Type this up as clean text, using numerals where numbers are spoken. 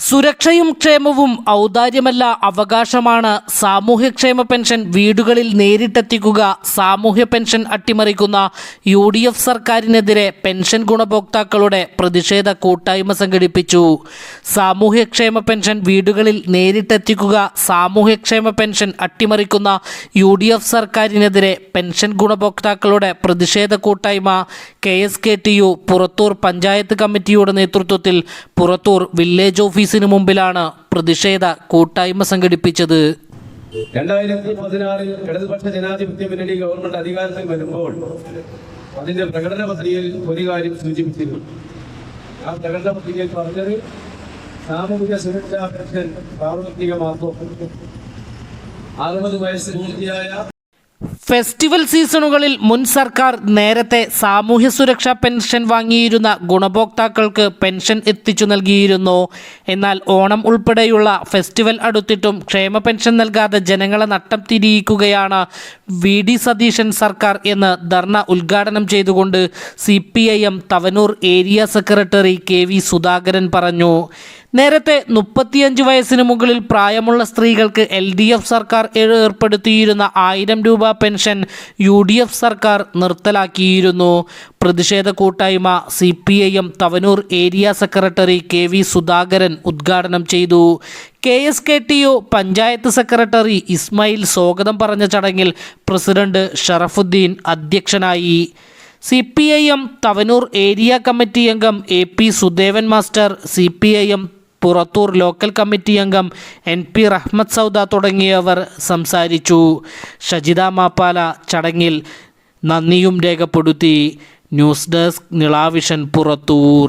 സുരക്ഷയും ക്ഷേമവും ഔദാര്യമല്ല, അവകാശമാണ്. സാമൂഹ്യക്ഷേമ പെൻഷൻ വീടുകളിൽ നേരിട്ടെത്തിക്കുക. സാമൂഹ്യ പെൻഷൻ അട്ടിമറിക്കുന്ന UDF സർക്കാരിനെതിരെ പെൻഷൻ ഗുണഭോക്താക്കളുടെ പ്രതിഷേധ കൂട്ടായ്മ സംഘടിപ്പിച്ചു. സാമൂഹ്യക്ഷേമ പെൻഷൻ വീടുകളിൽ നേരിട്ടെത്തിക്കുക. സാമൂഹ്യക്ഷേമ പെൻഷൻ അട്ടിമറിക്കുന്ന UDF സർക്കാരിനെതിരെ പെൻഷൻ ഗുണഭോക്താക്കളുടെ പ്രതിഷേധ കൂട്ടായ്മ KSKTU പുറത്തൂർ പഞ്ചായത്ത് കമ്മിറ്റിയുടെ നേതൃത്വത്തിൽ പുറത്തൂർ വില്ലേജ് ഓഫീസിന് മുമ്പിലാണ് പ്രതിഷേധ കൂട്ടായ്മ സംഘടിപ്പിച്ചത്. 2016 ഇടതുപക്ഷ ജനാധിപത്യ മുന്നണി ഗവൺമെന്റ് അധികാരത്തിൽ വരുമ്പോൾ അതിന്റെ പ്രകടന പത്രികയിൽ ഒരു കാര്യം സൂചിപ്പിച്ചിരുന്നു. ആ പ്രകടന പത്രികയിൽ പറഞ്ഞത് സാമൂഹിക സുരക്ഷാ പെൻഷൻ പ്രാവർത്തികമാക്കും. 60 വയസ്സ് പൂർത്തിയായ ഫെസ്റ്റിവൽ സീസണുകളിൽ മുൻ സർക്കാർ നേരത്തെ സാമൂഹ്യ സുരക്ഷാ പെൻഷൻ വാങ്ങിയിരുന്ന ഗുണഭോക്താക്കൾക്ക് പെൻഷൻ എത്തിച്ചു നൽകിയിരുന്നു. എന്നാൽ ഓണം ഉൾപ്പെടെയുള്ള ഫെസ്റ്റിവൽ അടുത്തിട്ടും ക്ഷേമ പെൻഷൻ നൽകാതെ ജനങ്ങളെ നട്ടം തിരിയിക്കുകയാണ് VD സതീശൻ സർക്കാർ എന്ന് ധർണ ഉദ്ഘാടനം ചെയ്തുകൊണ്ട് CPIM Thavanur area secretary KV Sudhakaran പറഞ്ഞു. നേരത്തെ 35 വയസ്സിന് മുകളിൽ പ്രായമുള്ള സ്ത്രീകൾക്ക് LDF സർക്കാർ ഏർപ്പെടുത്തിയിരുന്ന 1000 രൂപ പെൻഷൻ UDF സർക്കാർ നിർത്തലാക്കിയിരുന്നു. പ്രതിഷേധ കൂട്ടായ്മ CPIM Thavanur area secretary KV Sudhakaran ഉദ്ഘാടനം ചെയ്തു. KSKTU പഞ്ചായത്ത് സെക്രട്ടറി ഇസ്മായിൽ സ്വാഗതം പറഞ്ഞ ചടങ്ങിൽ പ്രസിഡന്റ് ഷറഫുദ്ദീൻ അധ്യക്ഷനായി. CPIM തവനൂർ ഏരിയ കമ്മിറ്റി അംഗം AP Sudevan master, CPIM Purathur local committee അംഗം NP റഹ്മത്ത് സൗദ തുടങ്ങിയവർ സംസാരിച്ചു. ഷജിദ മാപ്പാല ചടങ്ങിൽ നന്ദിയും രേഖപ്പെടുത്തി. News desk Nilavision Purathur.